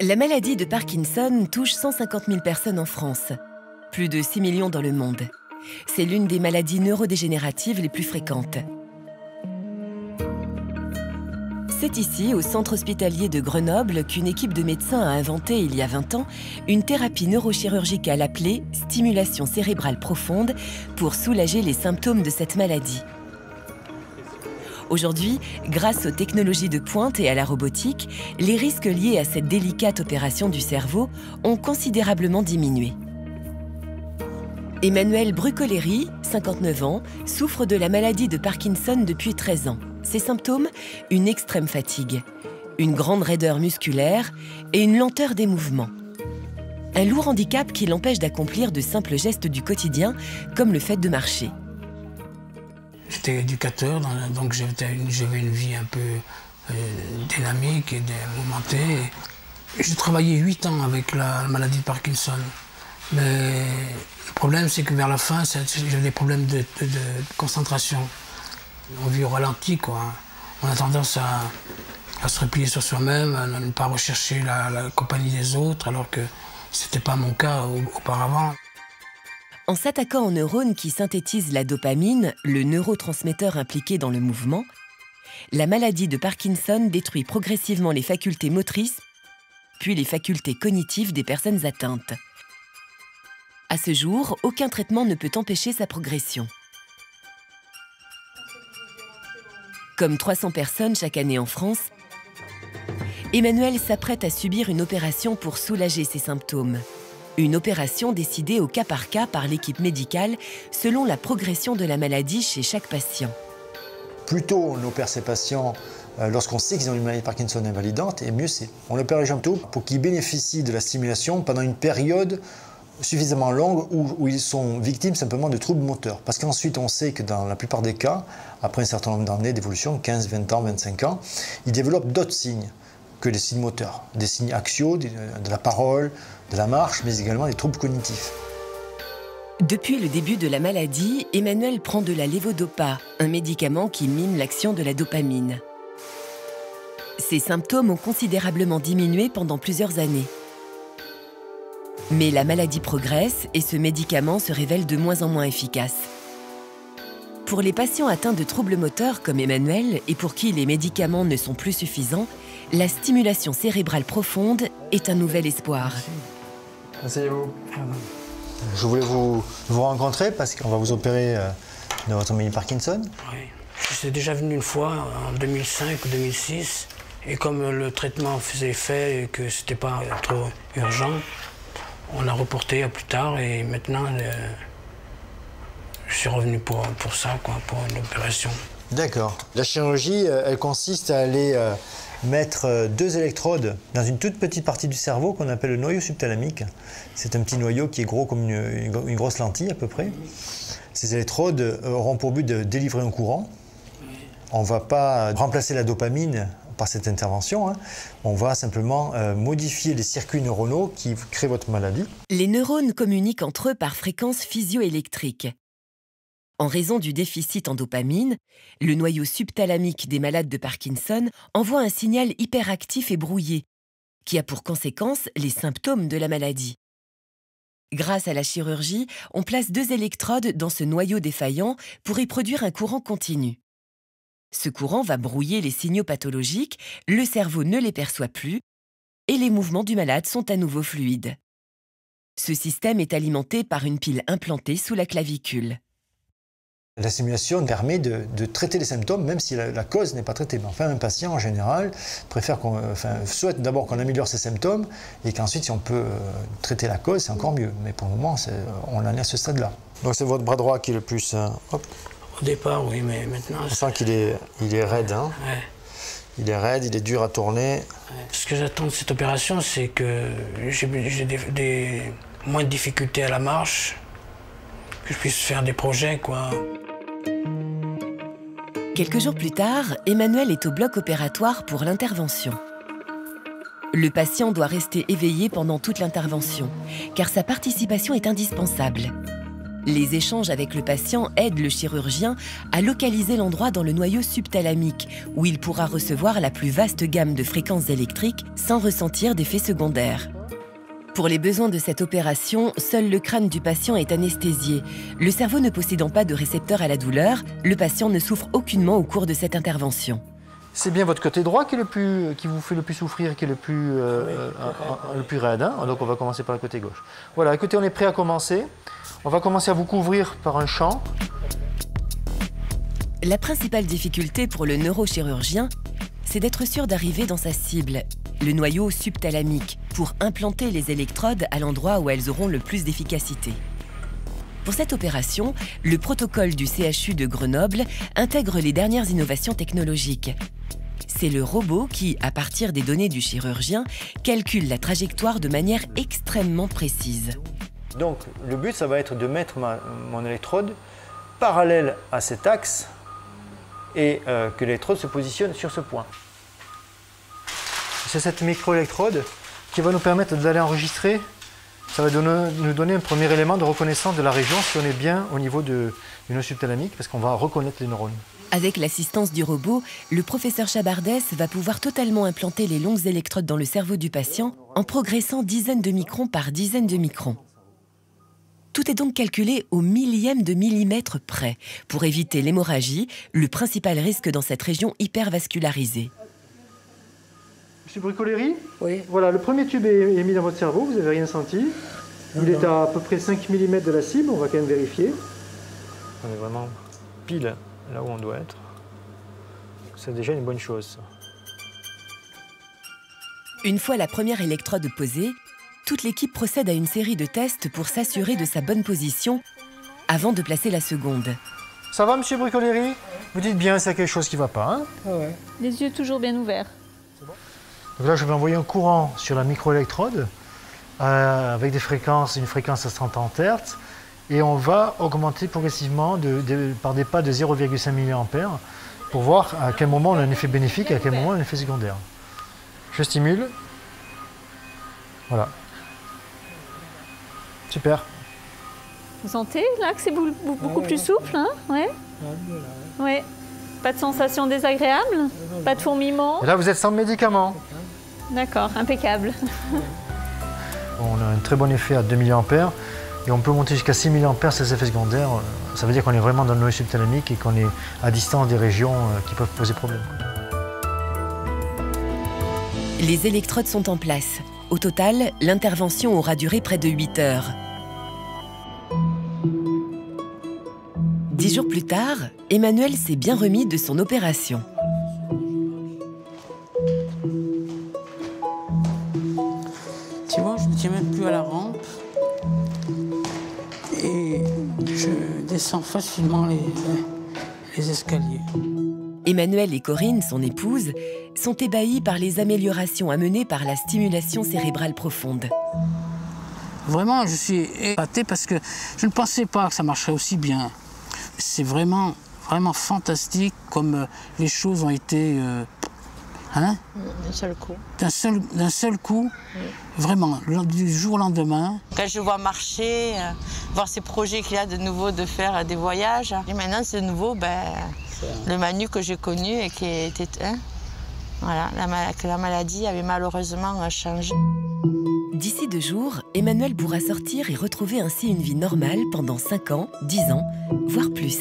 La maladie de Parkinson touche 150 000 personnes en France, plus de 6 millions dans le monde. C'est l'une des maladies neurodégénératives les plus fréquentes. C'est ici, au centre hospitalier de Grenoble, qu'une équipe de médecins a inventé, il y a 20 ans, une thérapie neurochirurgicale appelée stimulation cérébrale profonde pour soulager les symptômes de cette maladie. Aujourd'hui, grâce aux technologies de pointe et à la robotique, les risques liés à cette délicate opération du cerveau ont considérablement diminué. Emmanuel Brucoleri, 59 ans, souffre de la maladie de Parkinson depuis 13 ans. Ses symptômes, une extrême fatigue, une grande raideur musculaire et une lenteur des mouvements. Un lourd handicap qui l'empêche d'accomplir de simples gestes du quotidien, comme le fait de marcher. J'étais éducateur, donc j'avais une vie un peu dynamique et mouvementée. J'ai travaillé 8 ans avec la maladie de Parkinson. Mais le problème, c'est que vers la fin, j'ai des problèmes de concentration. On vit au ralenti, quoi. On a tendance à se replier sur soi-même, à ne pas rechercher la compagnie des autres, alors que ce n'était pas mon cas auparavant. En s'attaquant aux neurones qui synthétisent la dopamine, le neurotransmetteur impliqué dans le mouvement, la maladie de Parkinson détruit progressivement les facultés motrices, puis les facultés cognitives des personnes atteintes. À ce jour, aucun traitement ne peut empêcher sa progression. Comme 300 personnes chaque année en France, Emmanuel s'apprête à subir une opération pour soulager ses symptômes. Une opération décidée au cas par cas par l'équipe médicale selon la progression de la maladie chez chaque patient. Plus tôt on opère ces patients lorsqu'on sait qu'ils ont une maladie de Parkinson invalidante, et mieux c'est. On opère les gens tôt pour qu'ils bénéficient de la stimulation pendant une période suffisamment longue où ils sont victimes simplement de troubles moteurs. Parce qu'ensuite on sait que dans la plupart des cas, après un certain nombre d'années d'évolution, 15, 20 ans, 25 ans, ils développent d'autres signes que les signes moteurs, des signes axiaux, de la parole, de la marche, mais également des troubles cognitifs. Depuis le début de la maladie, Emmanuel prend de la lévodopa, un médicament qui mime l'action de la dopamine. Ses symptômes ont considérablement diminué pendant plusieurs années. Mais la maladie progresse et ce médicament se révèle de moins en moins efficace. Pour les patients atteints de troubles moteurs comme Emmanuel et pour qui les médicaments ne sont plus suffisants, la stimulation cérébrale profonde est un nouvel espoir. Asseyez-vous. Je voulais vous rencontrer parce qu'on va vous opérer de votre maladie Parkinson. Oui. Je suis déjà venu une fois, en 2005 ou 2006, et comme le traitement faisait effet et que c'était pas trop urgent, on a reporté à plus tard, et maintenant je suis revenu pour ça, quoi, pour une opération. D'accord. La chirurgie, elle consiste à aller mettre 2 électrodes dans une toute petite partie du cerveau qu'on appelle le noyau subthalamique. C'est un petit noyau qui est gros comme une grosse lentille à peu près. Ces électrodes auront pour but de délivrer un courant. On ne va pas remplacer la dopamine par cette intervention, hein. On va simplement modifier les circuits neuronaux qui créent votre maladie. Les neurones communiquent entre eux par fréquence physio-électrique. En raison du déficit en dopamine, le noyau subthalamique des malades de Parkinson envoie un signal hyperactif et brouillé, qui a pour conséquence les symptômes de la maladie. Grâce à la chirurgie, on place 2 électrodes dans ce noyau défaillant pour y produire un courant continu. Ce courant va brouiller les signaux pathologiques, le cerveau ne les perçoit plus et les mouvements du malade sont à nouveau fluides. Ce système est alimenté par une pile implantée sous la clavicule. La stimulation permet de traiter les symptômes, même si la cause n'est pas traitée. Mais enfin, un patient, en général, souhaite d'abord qu'on améliore ses symptômes et qu'ensuite, si on peut traiter la cause, c'est encore mieux. Mais pour le moment, on en est à ce stade-là. Donc c'est votre bras droit qui est le plus... hop. Au départ, oui, mais maintenant... On sent qu'il est raide, hein. Ouais. Il est raide, il est dur à tourner. Ouais. Ce que j'attends de cette opération, c'est que j'ai moins de difficultés à la marche, que je puisse faire des projets, quoi. Quelques jours plus tard, Emmanuel est au bloc opératoire pour l'intervention. Le patient doit rester éveillé pendant toute l'intervention, car sa participation est indispensable. Les échanges avec le patient aident le chirurgien à localiser l'endroit dans le noyau subthalamique, où il pourra recevoir la plus vaste gamme de fréquences électriques sans ressentir d'effets secondaires. Pour les besoins de cette opération, seul le crâne du patient est anesthésié. Le cerveau ne possédant pas de récepteur à la douleur, le patient ne souffre aucunement au cours de cette intervention. C'est bien votre côté droit qui vous fait le plus souffrir, qui est le plus raide. Hein, donc on va commencer par le côté gauche. Voilà, écoutez, on est prêt à commencer. On va commencer à vous couvrir par un champ. La principale difficulté pour le neurochirurgien, c'est d'être sûr d'arriver dans sa cible, le noyau subthalamique, pour implanter les électrodes à l'endroit où elles auront le plus d'efficacité. Pour cette opération, le protocole du CHU de Grenoble intègre les dernières innovations technologiques. C'est le robot qui, à partir des données du chirurgien, calcule la trajectoire de manière extrêmement précise. Donc le but, ça va être de mettre mon électrode parallèle à cet axe et que l'électrode se positionne sur ce point. C'est cette microélectrode qui va nous permettre d'aller enregistrer. Ça va nous donner un premier élément de reconnaissance de la région si on est bien au niveau du noyau subthalamique, parce qu'on va reconnaître les neurones. Avec l'assistance du robot, le professeur Chabardès va pouvoir totalement implanter les longues électrodes dans le cerveau du patient en progressant dizaines de microns par dizaines de microns. Tout est donc calculé au millième de millimètre près pour éviter l'hémorragie, le principal risque dans cette région hypervascularisée. Monsieur Bricoleri? Oui. Voilà, le premier tube est mis dans votre cerveau, vous n'avez rien senti. Il est à peu près 5 mm de la cible, on va quand même vérifier. On est vraiment pile là où on doit être. C'est déjà une bonne chose. Une fois la première électrode posée, toute l'équipe procède à une série de tests pour s'assurer de sa bonne position avant de placer la seconde. Ça va, monsieur Bricoleri? Vous dites bien s'il y a quelque chose qui ne va pas, hein? Ouais. Les yeux toujours bien ouverts. Donc là, je vais envoyer un courant sur la microélectrode avec une fréquence à 130 Hz et on va augmenter progressivement par des pas de 0,5 mA pour voir à quel moment on a un effet bénéfique et à quel moment on a un effet secondaire. Je stimule. Voilà. Super. Vous sentez là que c'est beaucoup plus souple, hein? Ouais. Ouais. Pas de sensation désagréable? Pas de fourmillement? Et là, vous êtes sans médicaments. D'accord, impeccable. On a un très bon effet à 2 mA et on peut monter jusqu'à 6 mA ces effets secondaires. Ça veut dire qu'on est vraiment dans le noyau subthalamique et qu'on est à distance des régions qui peuvent poser problème. Les électrodes sont en place. Au total, l'intervention aura duré près de 8 heures. 10 jours plus tard, Emmanuel s'est bien remis de son opération. Tu vois, je ne tiens même plus à la rampe. Et je descends facilement les escaliers. Emmanuel et Corinne, son épouse, sont ébahis par les améliorations amenées par la stimulation cérébrale profonde. Vraiment, je suis épaté parce que je ne pensais pas que ça marcherait aussi bien. C'est vraiment fantastique comme les choses ont été... Hein? D'un seul coup. D'un seul coup, vraiment, du jour au lendemain. Quand je vois marcher, voir ces projets qu'il y a de nouveau de faire des voyages. Et maintenant, c'est de nouveau le Manu que j'ai connu et qui était... Hein? Voilà, que la maladie avait malheureusement changé. D'ici 2 jours, Emmanuel pourra sortir et retrouver ainsi une vie normale pendant 5 ans, 10 ans, voire plus.